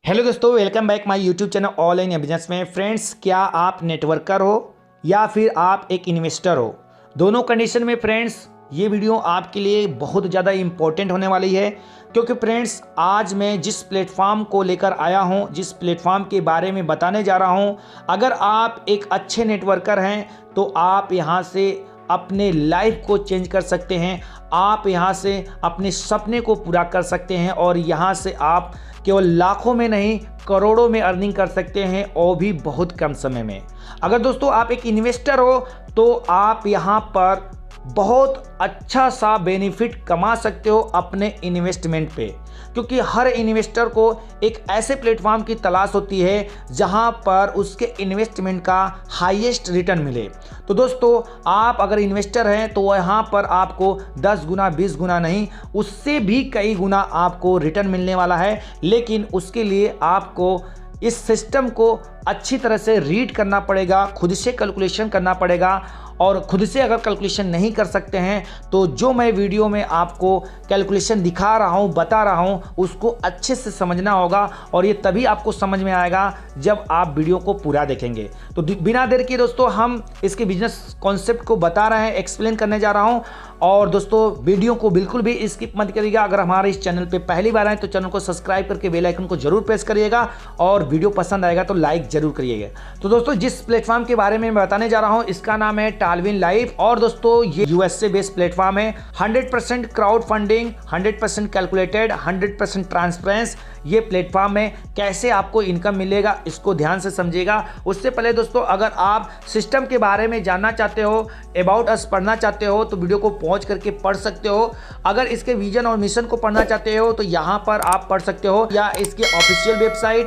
Hello दोस्तों, welcome back my YouTube channel all in business में। Friends, क्या आप नेटवर्कर हो या फिर आप एक इन्वेस्टर हो? दोनों कंडीशन में फ्रेंड्स ये वीडियो आपके लिए बहुत ज़्यादा इम्पोर्टेंट होने वाली है, क्योंकि फ्रेंड्स आज मैं जिस प्लेटफॉर्म को लेकर आया हूँ, जिस प्लेटफॉर्म के बारे में बताने जा रहा हूँ, अगर आप एक अच्छे नेटवर्कर हैं तो आप यहाँ से अपने लाइफ को चेंज कर सकते हैं। आप यहाँ से अपने सपने को पूरा कर सकते हैं और यहाँ से आप केवल लाखों में नहीं करोड़ों में अर्निंग कर सकते हैं, और भी बहुत कम समय में। अगर दोस्तों आप एक इन्वेस्टर हो तो आप यहाँ पर बहुत अच्छा सा बेनिफिट कमा सकते हो अपने इन्वेस्टमेंट पे, क्योंकि हर इन्वेस्टर को एक ऐसे प्लेटफॉर्म की तलाश होती है जहां पर उसके इन्वेस्टमेंट का हाईएस्ट रिटर्न मिले। तो दोस्तों आप अगर इन्वेस्टर हैं तो यहाँ पर आपको 10 गुना 20 गुना नहीं, उससे भी कई गुना आपको रिटर्न मिलने वाला है। लेकिन उसके लिए आपको इस सिस्टम को अच्छी तरह से रीड करना पड़ेगा, खुद से कैलकुलेशन करना पड़ेगा। और खुद से अगर कैलकुलेशन नहीं कर सकते हैं तो जो मैं वीडियो में आपको कैलकुलेशन दिखा रहा हूं, बता रहा हूं, उसको अच्छे से समझना होगा। और ये तभी आपको समझ में आएगा जब आप वीडियो को पूरा देखेंगे। तो बिना देर किए दोस्तों हम इसके बिजनेस कॉन्सेप्ट को बता रहे हैं, एक्सप्लेन करने जा रहा हूं। और दोस्तों वीडियो को बिल्कुल भी स्किप मत करिएगा। अगर हमारे इस चैनल पे पहली बार आए तो चैनल को सब्सक्राइब करके बेल आइकन को जरूर प्रेस करिएगा, और वीडियो पसंद आएगा तो लाइक जरूर करिएगा। तो दोस्तों जिस प्लेटफॉर्म के बारे में मैं बताने जा रहा हूं इसका नाम है टालविन लाइफ। और दोस्तों ये यूएसए बेस्ड प्लेटफॉर्म है। 100% क्राउड फंडिंग, 100% कैलकुलेटेड, 100% ट्रांसपेरेंस। ये प्लेटफॉर्म में कैसे आपको इनकम मिलेगा इसको ध्यान से समझिएगा। उससे पहले दोस्तों अगर आप सिस्टम के बारे में जानना चाहते हो, अबाउट अस पढ़ना चाहते हो तो वीडियो को पॉज करके पढ़ सकते हो। अगर इसके विजन और मिशन को पढ़ना चाहते हो तो यहाँ पर आप पढ़ सकते हो, या इसके ऑफिशियल वेबसाइट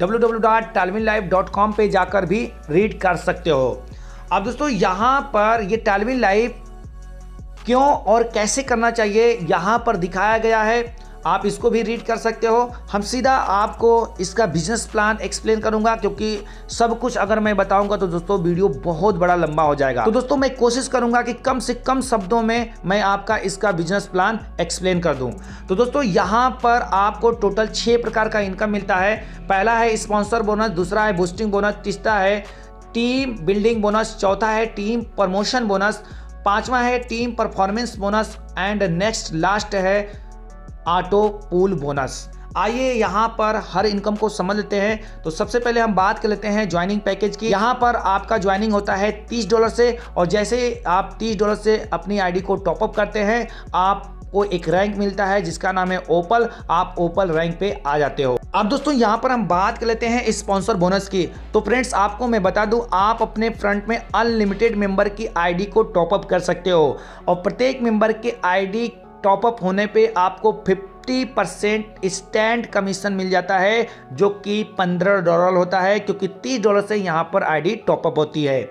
www.talwinlife.com पे जाकर भी रीड कर सकते हो। अब दोस्तों यहाँ पर ये टालविन लाइफ क्यों और कैसे करना चाहिए यहाँ पर दिखाया गया है, आप इसको भी रीड कर सकते हो। हम सीधा आपको इसका बिजनेस प्लान एक्सप्लेन करूंगा, क्योंकि सब कुछ अगर मैं बताऊंगा तो दोस्तों वीडियो बहुत बड़ा लंबा हो जाएगा। तो दोस्तों मैं कोशिश करूंगा कि कम से कम शब्दों में मैं आपका इसका बिजनेस प्लान एक्सप्लेन कर दूं। तो दोस्तों यहाँ पर आपको टोटल 6 प्रकार का इनकम मिलता है। पहला है स्पॉन्सर बोनस, दूसरा है बूस्टिंग बोनस, तीसरा है टीम बिल्डिंग बोनस, चौथा है टीम प्रमोशन बोनस, पांचवा है team performance bonus, and next last है ऑटो पूल बोनस। आइए यहाँ पर हर इनकम को समझ लेते हैं। तो सबसे पहले हम बात कर लेते हैं ज्वाइनिंग पैकेज की। यहाँ पर आपका ज्वाइनिंग होता है $30 से, और जैसे आप $30 से अपनी आईडी को टॉपअप करते हैं आपको एक रैंक मिलता है जिसका नाम है ओपल। आप ओपल रैंक पे आ जाते हो। अब दोस्तों यहाँ पर हम बात कर लेते हैं स्पॉन्सर बोनस की। तो फ्रेंड्स आपको मैं बता दूं, आप अपने फ्रंट में अनलिमिटेड मेंबर की आईडी को टॉपअप कर सकते हो, और प्रत्येक मेंबर के आईडी टॉपअप होने पे आपको 50% स्टैंड कमीशन मिल जाता है, जो कि $15 होता है, क्योंकि $30 से यहाँ पर आईडी टॉपअप होती है।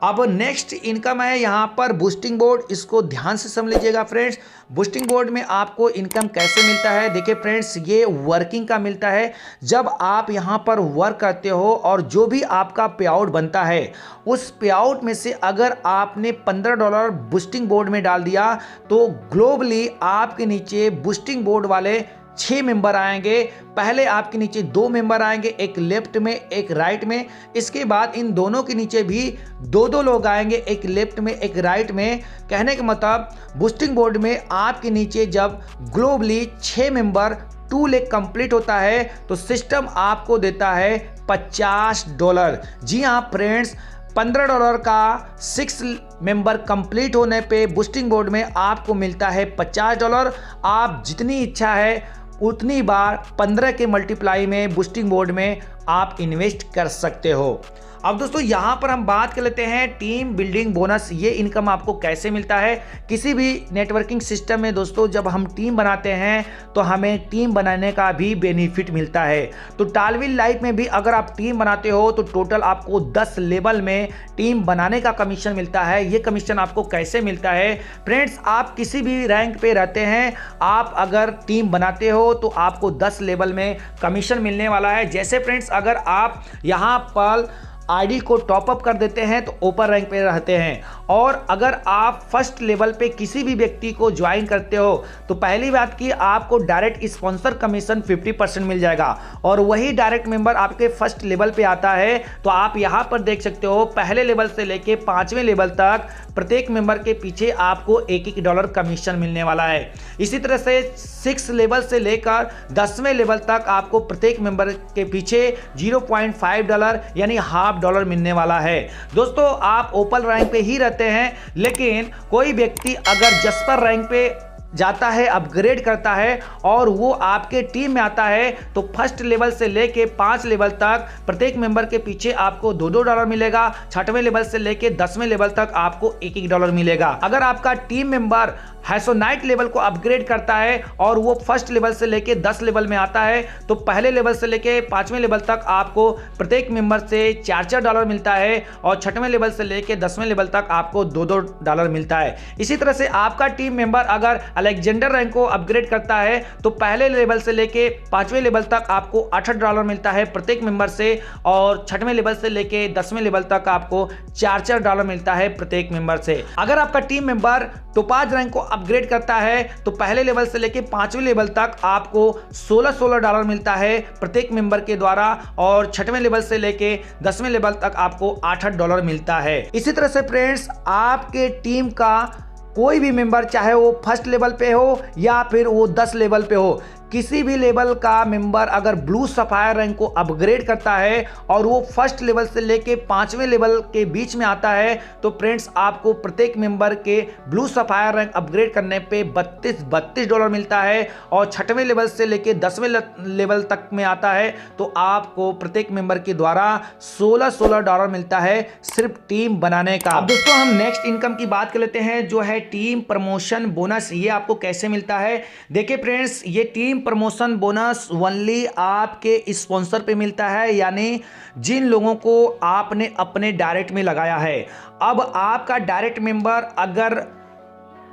अब नेक्स्ट इनकम है यहाँ पर बूस्टिंग बोर्ड। इसको ध्यान से समझ लीजिएगा फ्रेंड्स। बूस्टिंग बोर्ड में आपको इनकम कैसे मिलता है, देखिए फ्रेंड्स ये वर्किंग का मिलता है। जब आप यहाँ पर वर्क करते हो और जो भी आपका पे आउट बनता है, उस पे आउट में से अगर आपने $15 बूस्टिंग बोर्ड में डाल दिया तो ग्लोबली आपके नीचे बूस्टिंग बोर्ड वाले 6 मेंबर आएंगे। पहले आपके नीचे 2 मेंबर आएंगे, एक लेफ्ट में एक राइट में। इसके बाद इन दोनों के नीचे भी 2 लोग आएंगे, एक लेफ्ट में एक राइट में। कहने का मतलब बूस्टिंग बोर्ड में आपके नीचे जब ग्लोबली 6 मेंबर 2 लेग कंप्लीट होता है तो सिस्टम आपको देता है $50। जी हाँ फ्रेंड्स, $15 का 6 मेंबर कंप्लीट होने पे बूस्टिंग बोर्ड में आपको मिलता है $50। आप जितनी इच्छा है उतनी बार 15 के मल्टीप्लाई में बूस्टिंग बोर्ड में आप इन्वेस्ट कर सकते हो। अब दोस्तों यहाँ पर हम बात कर लेते हैं टीम बिल्डिंग बोनस। ये इनकम आपको कैसे मिलता है? किसी भी नेटवर्किंग सिस्टम में दोस्तों जब हम टीम बनाते हैं तो हमें टीम बनाने का भी बेनिफिट मिलता है। तो टालविन लाइफ में भी अगर आप टीम बनाते हो तो टोटल आपको 10 लेवल में टीम बनाने का कमीशन मिलता है। ये कमीशन आपको कैसे मिलता है फ्रेंड्स? आप किसी भी रैंक पे रहते हैं, आप अगर टीम बनाते हो तो आपको 10 लेवल में कमीशन मिलने वाला है। जैसे फ्रेंड्स अगर आप यहाँ पर आईडी को टॉप अप कर देते हैं तो ऊपर रैंक पे रहते हैं। और अगर आप फर्स्ट लेवल पे किसी भी व्यक्ति को ज्वाइन करते हो तो पहली बात कि आपको डायरेक्ट स्पॉन्सर कमीशन 50% मिल जाएगा, और वही डायरेक्ट मेंबर आपके फर्स्ट लेवल पे आता है तो आप यहां पर देख सकते हो पहले लेवल से लेके 5वें लेवल तक प्रत्येक मेंबर के पीछे आपको $1 कमीशन मिलने वाला है। इसी तरह से 6 लेवल से लेकर 10वें लेवल तक आपको प्रत्येक मेंबर के पीछे $0.5 यानी $0.5 मिलने वाला है। दोस्तों आप ओपन रैंक पे ही रहते हैं, लेकिन कोई व्यक्ति अगर जस्पर रैंक पे जाता है, अपग्रेड करता है और वो आपके टीम में आता है तो फर्स्ट लेवल से लेके 5 लेवल तक प्रत्येक मेंबर के पीछे आपको $2 मिलेगा। 6वें लेवल से लेके 10वें लेवल तक आपको $1 मिलेगा। अगर आपका टीम मेंबर हैसोनाइट लेवल को अपग्रेड करता है और वो फर्स्ट लेवल से लेके 10 लेवल में आता है तो पहले लेवल से लेके 5वें लेवल तक आपको प्रत्येक मेंबर से $4 मिलता है, और 6वें लेवल से लेके 10वें लेवल तक आपको $2 मिलता है। इसी तरह से आपका टीम मेंबर अगर अलेक्जेंडर रैंक को अपग्रेड करता है तो पहले लेवल से लेके 5वें लेवल तक आपको $8 मिलता है प्रत्येक मेंबर से, और 6वें लेवल से लेके 10वें लेवल तक आपको $4 मिलता है प्रत्येक मेंबर से। अगर आपका टीम मेंबर टोपाज रैंक को अपग्रेड करता है तो पहले लेवल से लेके 5वें लेवल तक आपको $16 मिलता है प्रत्येक मेंबर के द्वारा, और 6वें लेवल से लेके 10वें लेवल तक आपको $8 मिलता है। इसी तरह से फ्रेंड्स आपके टीम का कोई भी मेंबर, चाहे वो फर्स्ट लेवल पे हो या फिर वो 10 लेवल पे हो, किसी भी लेवल का मेंबर अगर ब्लू सफायर रैंक को अपग्रेड करता है और वो फर्स्ट लेवल से लेके 5वें लेवल के बीच में आता है तो फ्रेंड्स आपको प्रत्येक मेंबर के ब्लू सफायर रैंक अपग्रेड करने पे $32 मिलता है, और 6वें लेवल से लेके 10वें लेवल तक में आता है तो आपको प्रत्येक मेंबर के द्वारा $16 मिलता है सिर्फ टीम बनाने का। अब दोस्तों हम नेक्स्ट इनकम की बात कर लेते हैं जो है टीम प्रमोशन बोनस। ये आपको कैसे मिलता है? देखिए फ्रेंड्स, ये टीम प्रमोशन बोनस ओनली आपके स्पॉन्सर पे मिलता है, यानी जिन लोगों को आपने अपने डायरेक्ट में लगाया है। अब आपका डायरेक्ट मेंबर अगर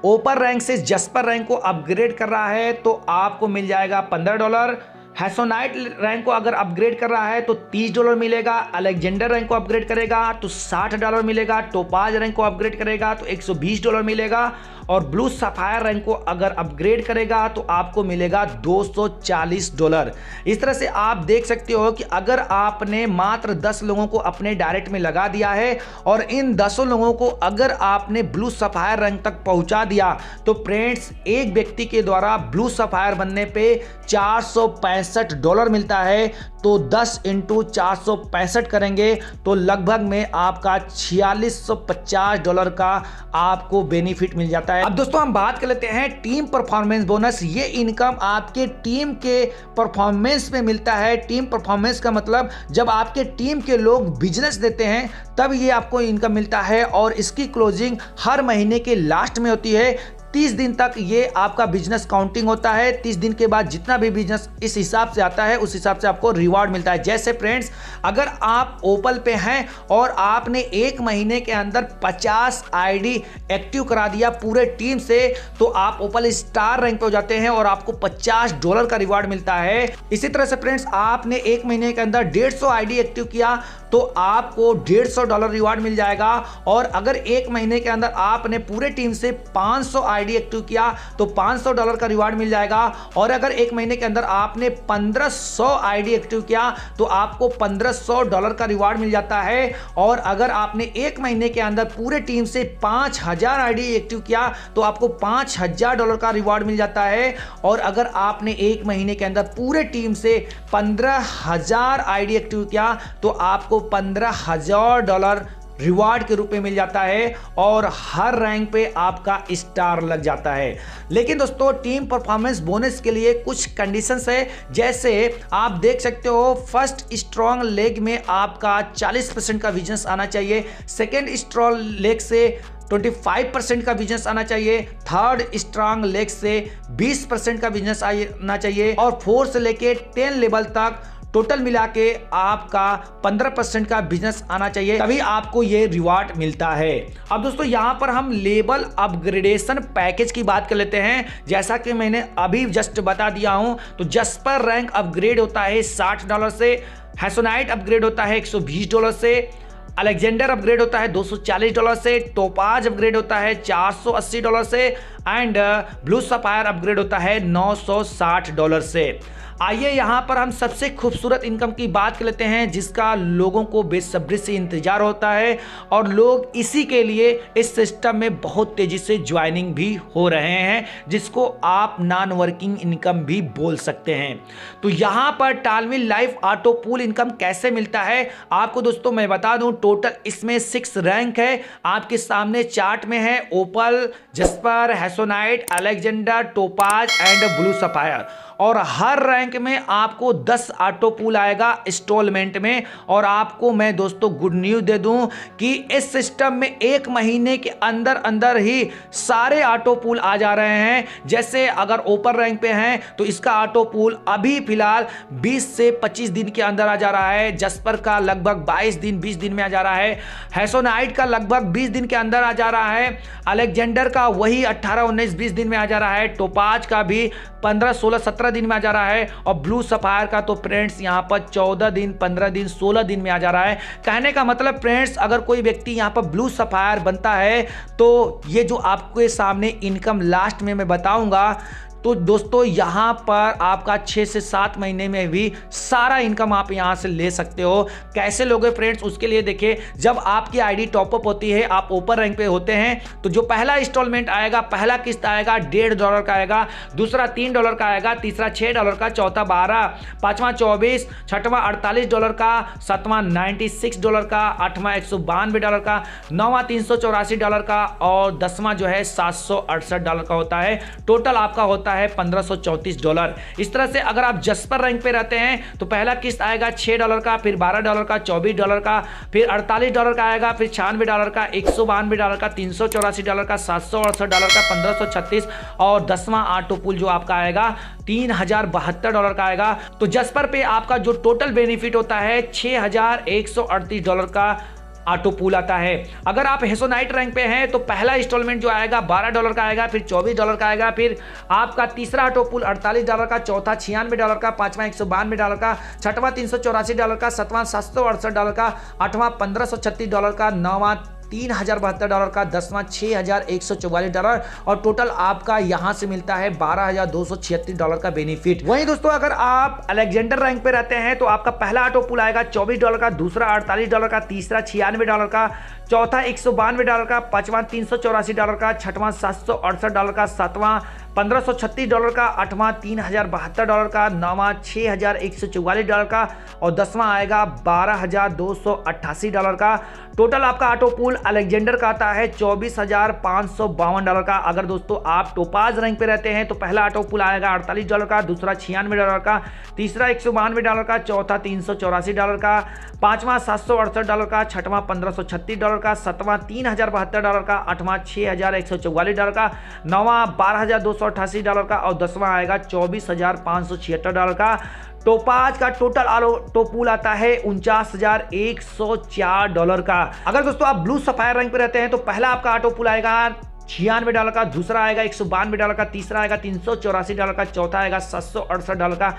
ओपर रैंक से जस्पर रैंक को अपग्रेड कर रहा है तो आपको मिल जाएगा $15। हैसोनाइट रैंक को अगर अपग्रेड कर रहा है तो $30 मिलेगा। अलेक्जेंडर रैंक को अपग्रेड करेगा तो $60 मिलेगा। टोपाज रैंक को अपग्रेड करेगा तो $120 मिलेगा, और ब्लू सफायर रैंक को अगर अपग्रेड करेगा तो आपको मिलेगा $240। इस तरह से आप देख सकते हो कि अगर आपने मात्र 10 लोगों को अपने डायरेक्ट में लगा दिया है और इन 10 लोगों को अगर आपने ब्लू सफायर रैंक तक पहुंचा दिया तो फ्रेंड्स एक व्यक्ति के द्वारा ब्लू सफायर बनने पे $465 मिलता है। तो 10 × 465 करेंगे तो लगभग में आपका $4650 का आपको बेनिफिट मिल जाता है। अब दोस्तों हम बात कर लेते हैं टीम परफॉर्मेंस बोनस। ये इनकम आपके टीम के परफॉर्मेंस में मिलता है। टीम परफॉर्मेंस का मतलब जब आपके टीम के लोग बिजनेस देते हैं तब ये आपको इनकम मिलता है, और इसकी क्लोजिंग हर महीने के लास्ट में होती है। 30 दिन तक ये आपका बिजनेस काउंटिंग होता है। 30 दिन के बाद जितना भी बिजनेस इस हिसाब से आता है उस हिसाब से आपको रिवार्ड मिलता है। जैसे फ्रेंड्स, अगर आप ओपल पे हैं और आपने 1 महीने के अंदर 50 आईडी एक्टिव करा दिया पूरे टीम से तो आप ओपल स्टार रैंक पे हो जाते हैं और आपको $50 का रिवार्ड मिलता है। इसी तरह से फ्रेंड्स, आपने 1 महीने के अंदर 150 आईडी एक्टिव किया तो आपको $150 रिवार्ड मिल जाएगा, और अगर 1 महीने के अंदर आपने पूरे टीम से 500 आईडी एक्टिव किया तो $500 का रिवार्ड मिल जाएगा, और अगर 1 महीने के अंदर आपने 1500 आईडी एक्टिव किया तो आपको $1500 का रिवार्ड मिल जाता है, और अगर आपने 1 महीने के अंदर पूरे टीम से 5000 आईडी एक्टिव किया तो आपको $5000 का रिवार्ड मिल जाता है, और अगर आपने 1 महीने के अंदर पूरे टीम से 15000 आईडी एक्टिव किया तो आपको $15000 रिवार्ड के रूप में मिल जाता है, और हर रैंक पे आपका स्टार लग जाता है। लेकिन दोस्तों टीम परफॉर्मेंस बोनस के लिए कुछ कंडीशंस है। जैसे आप देख सकते हो, फर्स्ट स्ट्रॉन्ग लेग में आपका 40% का बिजनेस आना चाहिए, सेकेंड स्ट्रॉन्ग लेग से 25% का बिजनेस आना चाहिए, थर्ड स्ट्रॉन्ग लेग से 20% का बिजनेस आना चाहिए, और 4 से लेके 10 लेवल तक टोटल मिला के आपका 15% का बिजनेस आना चाहिए, तभी आपको ये रिवार्ड मिलता है। अब दोस्तों यहाँ पर हम लेवल अपग्रेडेशन पैकेज की बात कर लेते हैं। जैसा कि मैंने अभी जस्ट बता दिया हूं तो जस्पर रैंक अपग्रेड होता है $60 से, हैसोनाइट अपग्रेड होता है $120 से, अलेक्जेंडर अपग्रेड होता है $240 से, टोपाज अपग्रेड होता है $480 से एंड ब्लू सफायर अपग्रेड होता है $960 से। आइए यहाँ पर हम सबसे खूबसूरत इनकम की बात कर लेते हैं जिसका लोगों को बेसब्री से इंतजार होता है और लोग इसी के लिए इस सिस्टम में बहुत तेजी से ज्वाइनिंग भी हो रहे हैं, जिसको आप नॉन वर्किंग इनकम भी बोल सकते हैं। तो यहाँ पर टालमिल लाइफ ऑटो पूल इनकम कैसे मिलता है आपको दोस्तों मैं बता दूं। टोटल इसमें 6 रैंक है, आपके सामने चार्ट में है opal, jasper, hessonite, Alexander, topaz and blue sapphire. और हर रैंक में आपको 10 ऑटो पूल आएगा इंस्टॉलमेंट में। और आपको मैं दोस्तों गुड न्यूज़ दे दूं कि इस सिस्टम में 1 महीने के अंदर अंदर ही सारे ऑटो पूल आ जा रहे हैं। जैसे अगर ओपर रैंक पे हैं तो इसका ऑटो पूल अभी फिलहाल 20 से 25 दिन के अंदर आ जा रहा है, जस्पर का लगभग 22 दिन 20 दिन में आ जा रहा है, हैसोनाइट का लगभग 20 दिन के अंदर आ जा रहा है, अलेक्जेंडर का वही 18 19 20 दिन में आ जा रहा है, टोपाज का भी 15 16 17 दिन में आ जा रहा है और ब्लू सफायर का तो फ्रेंड्स यहां पर 14 दिन 15 दिन 16 दिन में आ जा रहा है। कहने का मतलब फ्रेंड्स अगर कोई व्यक्ति यहां पर ब्लू सफायर बनता है तो ये जो आपके सामने इनकम लास्ट में मैं बताऊंगा, तो दोस्तों यहाँ पर आपका 6 से 7 महीने में भी सारा इनकम आप यहाँ से ले सकते हो। कैसे लोगे फ्रेंड्स, उसके लिए देखिए जब आपकी आईडी टॉपअप होती है, आप ऊपर रैंक पे होते हैं, तो जो पहला इंस्टॉलमेंट आएगा, पहला किस्त आएगा $1.5 का आएगा, दूसरा $3 का आएगा, तीसरा $6 का, चौथा 12, पांचवा 24, छठवां $48 का, सातवां $96 का, आठवां $192 का, नौवां $384 का और 10वां जो है $768 का होता है। टोटल आपका होता है $1534। इस तरह से अगर आप जस्पर रैंक पे रहते हैं तो पहला किस्त आएगा $6 का, फिर $12 का, $24 का, फिर $48 का आएगा, फिर $96 का, $192 का, $384 का, $768 का, $1536 और 10वां ऑटो पूल जो आपका आएगा $3072 का आएगा। तो जस्पर पे आपका जो टोटल बेनिफिट होता है $6138 का ऑटो पूल आता है। अगर आप हैसोनाइट रैंक पे हैं तो पहला इंस्टॉलमेंट जो आएगा $12 का आएगा, फिर $24 का आएगा, फिर आपका तीसरा ऑटो पूल $48 का, चौथा $96 का, पांचवा $192 का, छठवां $384 का, सातवां $768 का, आठवां $1536 का, नौवां $3072 का, 10वां $6144 और टोटल आपका यहां से मिलता है $12236 का बेनिफिट। वहीं दोस्तों अगर आप अलेक्जेंडर रैंक पे रहते हैं तो आपका पहला ऑटो पूल आएगा $24 का, दूसरा $48 का, तीसरा $96 का, चौथा $192 का, पांचवां $384 का, छठवां $768 का, सातवां $1536 का, आठवां $3072 का, नौवां $6144 का और 10वां आएगा $12288 का। टोटल आपका ऑटो पूल अलेक्जेंडर का आता है $24,552 का। अगर दोस्तों आप टोपाज रैंक पे रहते हैं तो पहला ऑटो पूल आएगा $48 का, दूसरा $96 का, तीसरा $192 का, चौथा $384 का, पांचवां $768 का, छठवां $1536 का, सातवां $3072 का, आठवां $6144 का, नौवां $12288 का और 10वां आएगा $24,576 का। टोपाज का टोटल ऑटो पूल आता है $49,104 का। अगर दोस्तों आप ब्लू सफायर रैंक पे रहते हैं तो पहला आपका ऑटो पूल आएगा $96 का, दूसरा आएगा $192 का, तीसरा आएगा $384 का, चौथा आएगा $768 का,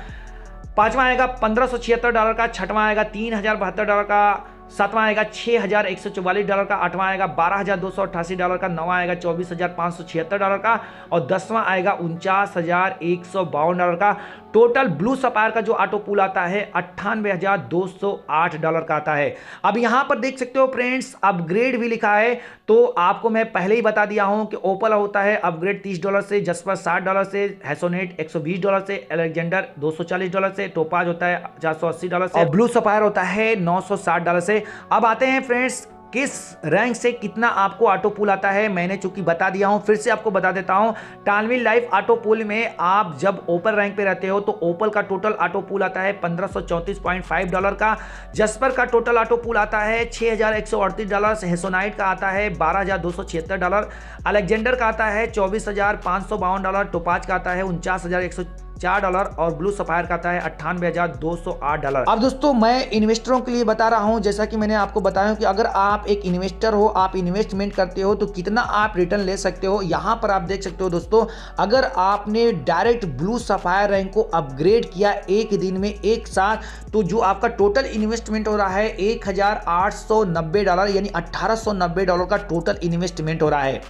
पांचवा आएगा $1576 का, छठवां आएगा $3072 का, सातवां आएगा $6144 का, आठवां आएगा $12,288 का, नौवां आएगा $24,576 का और 10वां आएगा $49,152 का। टोटल ब्लू सफायर का जो ऑटो पूल आता है $98,208 का आता है। अब यहां पर देख सकते हो फ्रेंड्स अपग्रेड भी लिखा है, तो आपको मैं पहले ही बता दिया हूं कि ओपल होता है अपग्रेड $30 से, जस्पर $60 से, हैसोनेट $120 से, अलेक्जेंडर $240 से, टोपाज होता है $480 से और ब्लू सफायर होता है $960 से। अब आते हैं फ्रेंड्स किस रैंक से कितना आपको ऑटो पूल आता है। मैंने चूंकि बता दिया हूं, फिर से आपको बता देता हूं। टालमिल लाइफ ऑटो पूल में आप जब ओपल रैंक पे रहते हो तो ओपल का टोटल ऑटो पूल आता है $1534.5 का, जस्पर का टोटल ऑटो पूल आता है $6138, हैसोनाइट का आता है $12,276, अलेक्जेंडर का आता है $24,552, टोपाज का आता है $49,104 $4 और ब्लू सफायर का आता है $98,208। अब दोस्तों मैं इन्वेस्टरों के लिए बता रहा हूं, जैसा कि मैंने आपको बताया कि अगर आप एक इन्वेस्टर हो, आप इन्वेस्टमेंट करते हो तो कितना आप रिटर्न ले सकते हो। यहां पर आप देख सकते हो दोस्तों, अगर आपने डायरेक्ट ब्लू सफायर रैंक को अपग्रेड किया एक दिन में एक साथ, तो जो आपका टोटल इन्वेस्टमेंट हो रहा है $1,890 यानी $1,890 का टोटल इन्वेस्टमेंट हो रहा है।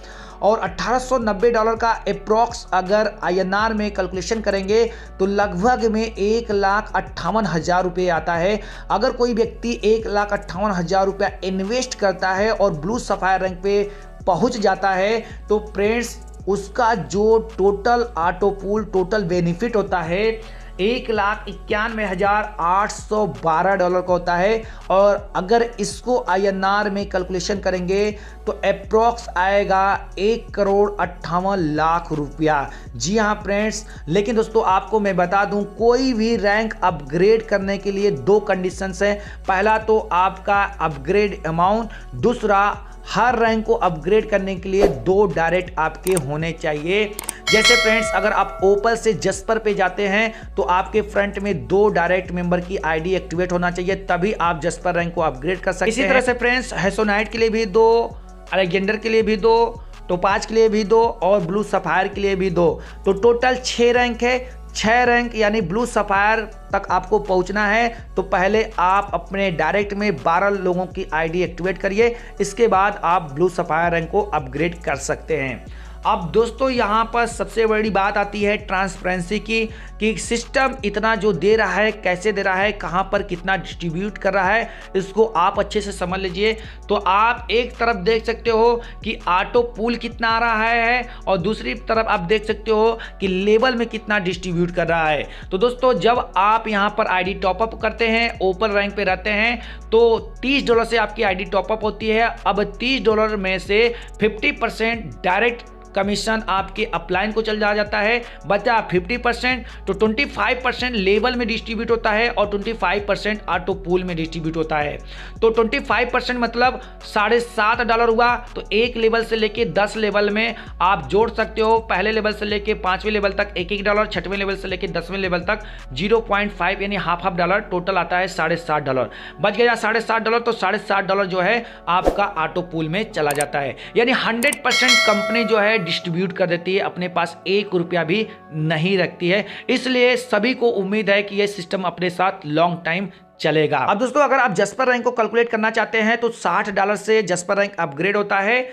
और $1,890 का अप्रॉक्स अगर INR में कैलकुलेशन करेंगे तो लगभग में 1,58,000 रुपये आता है। अगर कोई व्यक्ति 1,58,000 रुपया इन्वेस्ट करता है और ब्लू सफायर रैंक पे पहुंच जाता है तो फ्रेंड्स उसका जो total auto pool total benefit होता है $1,91,812 का होता है। और अगर इसको INR में कैलकुलेशन करेंगे तो अप्रॉक्स आएगा 1,58,00,000 रुपया। जी हाँ फ्रेंड्स, लेकिन दोस्तों आपको मैं बता दूं, कोई भी रैंक अपग्रेड करने के लिए दो कंडीशंस हैं। पहला तो आपका अपग्रेड अमाउंट, दूसरा हर रैंक को अपग्रेड करने के लिए 2 डायरेक्ट आपके होने चाहिए। जैसे फ्रेंड्स अगर आप ओपल से जस्पर पे जाते हैं तो आपके फ्रंट में 2 डायरेक्ट मेंबर की आईडी एक्टिवेट होना चाहिए, तभी आप जस्पर रैंक को अपग्रेड कर सकते हैं। इसी तरह से फ्रेंड्स हेसोनाइट के लिए भी 2, अलेक्जेंडर के लिए भी 2, टोपाज के लिए भी 2 और ब्लू सफायर के लिए भी 2। तो टोटल 6 रैंक है। 6 रैंक यानी ब्लू सफायर तक आपको पहुंचना है तो पहले आप अपने डायरेक्ट में 12 लोगों की आईडी एक्टिवेट करिए, इसके बाद आप ब्लू सफायर रैंक को अपग्रेड कर सकते हैं। अब दोस्तों यहाँ पर सबसे बड़ी बात आती है ट्रांसपेरेंसी की, कि सिस्टम इतना जो दे रहा है कैसे दे रहा है, कहाँ पर कितना डिस्ट्रीब्यूट कर रहा है, इसको आप अच्छे से समझ लीजिए। तो आप एक तरफ देख सकते हो कि ऑटो पूल कितना आ रहा है और दूसरी तरफ आप देख सकते हो कि लेवल में कितना डिस्ट्रीब्यूट कर रहा है। तो दोस्तों जब आप यहाँ पर आईडी टॉपअप करते हैं, ओपन रैंक पे रहते हैं, तो $30 से आपकी आईडी टॉपअप होती है। अब $30 में से 50% डायरेक्ट कमीशन आपके अपलाइन को चल जाता है, बचा 50%। तो 25% लेवल में डिस्ट्रीब्यूट होता है और 25% ऑटो पूल में डिस्ट्रीब्यूट होता है। तो 25% मतलब $7.5 हुआ। तो एक लेवल से लेके 10 लेवल में आप जोड़ सकते हो। पहले लेवल से लेके 5वें लेवल तक $1-1, 6वें लेवल से लेके 10वें लेवल तक 0.5 यानी हाफ $, टोटल आता है $7.5। बच गया $7.5। तो $7.5 जो है आपका ऑटो पूल में चला जाता है, यानी 100% कंपनी जो है डिस्ट्रीब्यूट कर देती है, अपने पास $1 भी नहीं रखती है। इसलिए सभी को उम्मीद है कि यह सिस्टम अपने साथ लॉन्ग टाइम चलेगा। अब दोस्तों अगर आप जस्पर रैंक को कैलकुलेट करना चाहते हैं तो $60 से जस्पर रैंक अपग्रेड होता है।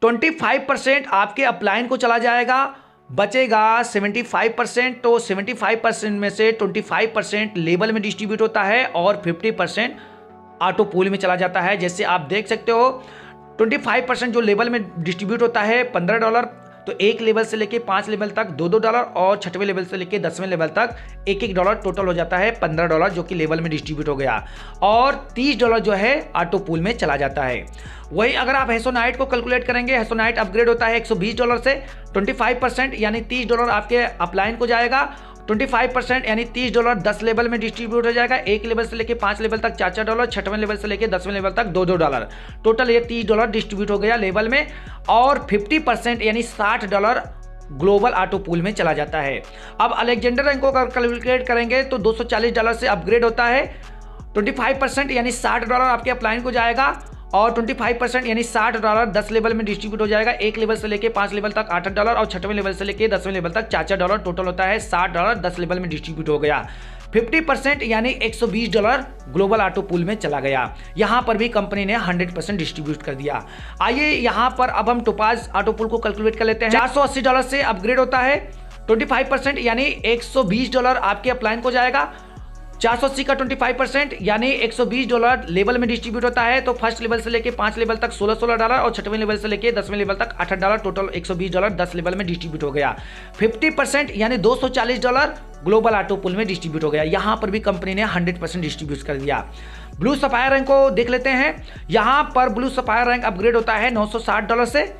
25% आपके अपलाइन को चला जाएगा, बचेगा 75%। तो 75% में से 25% लेवल में डिस्ट्रीब्यूट होता है और 50% ऑटो पूल में चला जाता है। जैसे आप देख सकते हो 25% जो लेवल में डिस्ट्रीब्यूट होता है $15। तो एक लेवल से लेके 5 लेवल तक $2 और 6वें लेवल से लेके 10वें लेवल तक $1 टोटल हो जाता है $15 जो कि लेवल में डिस्ट्रीब्यूट हो गया। और $30 जो है ऑटो पूल में चला जाता है। वही अगर आप हेसोनाइट को कैलकुलेट करेंगे, हेसोनाइट अपग्रेड होता है $120 से। 25% यानी $30 आपके अपलाइन को जाएगा। 25% यानी $30 10 लेवल में डिस्ट्रीब्यूट हो जाएगा। एक लेवल से लेके 5 लेवल तक $4-4, 6वें लेवल से लेके 10वें लेवल तक $2-2। टोटल ये $30 डिस्ट्रीब्यूट हो गया लेवल में। और 50% यानी $60 ग्लोबल ऑटो पूल में चला जाता है। अब अलेक्जेंडर रैंक को कैलकुलेट करेंगे तो $240 से अपग्रेड होता है। 25% यानी $60 आपके अपलाइन को जाएगा और 25% यानी $60 10 लेवल में डिस्ट्रीब्यूट हो जाएगा। एक लेवल से लेके 5 लेवल तक $8 और 6वें लेवल से लेके 10वें लेवल तक $4-4, टोटल होता है $60 10 लेवल में डिस्ट्रीब्यूट हो गया। 50% यानी $120 ग्लोबल ऑटो पूल में चला गया। यहां पर भी कंपनी ने 100% डिस्ट्रीब्यूट कर दिया। आइए यहां पर अब हम टोपाज ऑटो पूल को कैलकुलेट कर लेते हैं। $480 से अपग्रेड होता है। 25% यानी $120 आपके अपलाइन को जाएगा। 480 का 25% यानी $120 लेवल में डिस्ट्रीब्यूट होता है। तो फर्स्ट लेवल से लेके 5 लेवल तक $16 और 6वें लेवल से लेके 10वें लेवल तक $8, टोटल $120 10 लेवल में डिस्ट्रीब्यूट हो गया। 50% यानी $240 ग्लोबल ऑटो पूल में डिस्ट्रीब्यूट हो गया। यहां पर भी कंपनी ने 100% डिस्ट्रीब्यूट कर दिया। ब्लू सफायर रैंक को देख लेते हैं। यहां पर ब्लू सफायर रैंक अपग्रेड होता है $960 से।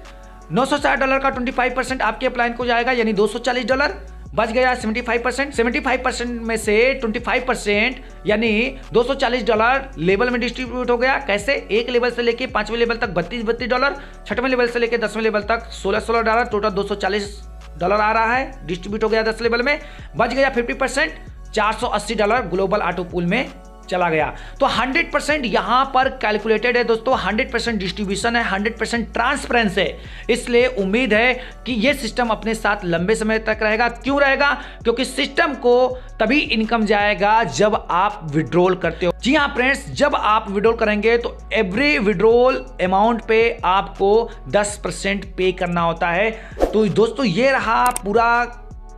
$960 का 25% आपके अपलाइन को जाएगा यानी $240। बच गया 75%। 75% में से 25% यानी $240 लेवल में डिस्ट्रीब्यूट हो गया। कैसे? एक लेवल से लेके 5वें लेवल तक $32-32, 6वें लेवल से लेके 10वें लेवल तक $16-16, टोटल $240 $480 आ रहा है, डिस्ट्रीब्यूट हो गया 10 लेवल में, बच गया 50%, $480 ग्लोबल ऑटो पूल में चला गया। तो 100% यहां पर कैलकुलेटेड है दोस्तों, 100% डिस्ट्रीब्यूशन है, 100% ट्रांसपेरेंस है। इसलिए उम्मीद है कि यह सिस्टम अपने साथ लंबे समय तक रहेगा। क्यों रहेगा? क्योंकि सिस्टम को तभी इनकम जाएगा जब आप विड्रॉल करते हो। जी हां फ्रेंड्स, जब आप विड्रॉल करेंगे तो एवरी विड्रॉल अमाउंट पे आपको 10% पे करना होता है। तो दोस्तों ये रहा पूरा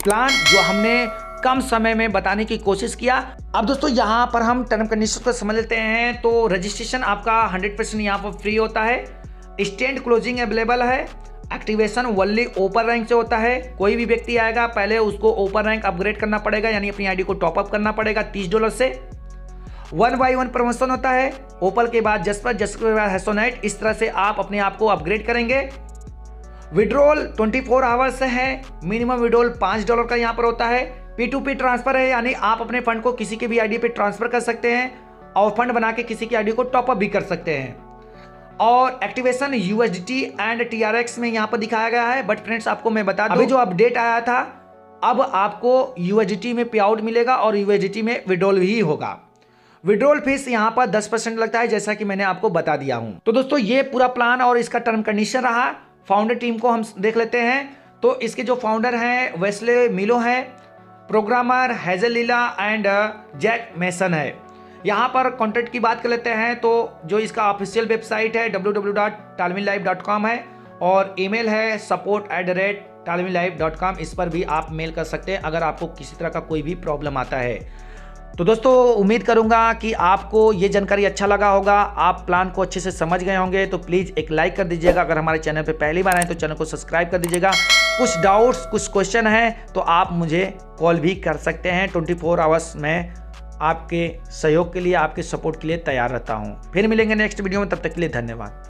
प्लान जो हमने कम समय में बताने की कोशिश किया। अब दोस्तों यहाँ पर हम टर्म कंडीशन को समझ लेते हैं। तो रजिस्ट्रेशन आपका 100% यहाँ पर फ्री होता है, इंस्टेंट क्लोजिंग अवेलेबल है, एक्टिवेशन ओनली ओपन रैंक से होता है। कोई भी व्यक्ति आएगा पहले उसको ओपन रैंक अपग्रेड करना पड़ेगा, यानी अपनी आईडी को टॉपअप करना पड़ेगा $30 से। 1 by 1 प्रमोशन होता है, ओपल के बाद जस्पर, जस्पर के बाद हेसोनाइट, इस तरह से आप अपने आप को अपग्रेड करेंगे। विड्रॉल 24 आवर्स है, मिनिमम विड्रॉल $5 का यहाँ पर होता है। P2P ट्रांसफर है, यानी आप अपने फंड को किसी के भी आईडी पे ट्रांसफर कर सकते हैं और फंड बना के किसी की आईडी को टॉपअप भी कर सकते हैं। और एक्टिवेशन USDT एंड TRX में यहाँ पर दिखाया गया है। बट फ्रेंड्स आपको मैं बता दूं, अभी जो अपडेट आया था, अब आपको USDT में पे आउट मिलेगा और USDT में विड्रॉल भी होगा। विड्रॉल फीस यहाँ पर 10% लगता है, जैसा कि मैंने आपको बता दिया हूं। तो दोस्तों ये पूरा प्लान और इसका टर्म कंडीशन रहा। फाउंडर टीम को हम देख लेते हैं। तो इसके जो फाउंडर हैं वेस्ले मिलो हैं, programmer Hazel Leela and Jack Mason है। यहाँ पर कॉन्टैक्ट की बात कर लेते हैं तो जो इसका ऑफिशियल वेबसाइट है www.talwinlive.com है और ईमेल है support@talwinlive.com। इस पर भी आप मेल कर सकते हैं अगर आपको किसी तरह का कोई भी प्रॉब्लम आता है। तो दोस्तों उम्मीद करूंगा कि आपको ये जानकारी अच्छा लगा होगा, आप प्लान को अच्छे से समझ गए होंगे। तो प्लीज़ एक लाइक कर दीजिएगा। अगर हमारे चैनल पे पहली बार आए तो चैनल को सब्सक्राइब कर दीजिएगा। कुछ डाउट्स, कुछ क्वेश्चन है तो आप मुझे कॉल भी कर सकते हैं। 24 आवर्स में आपके सहयोग के लिए, आपके सपोर्ट के लिए तैयार रहता हूँ। फिर मिलेंगे नेक्स्ट वीडियो में, तब तक के लिए धन्यवाद।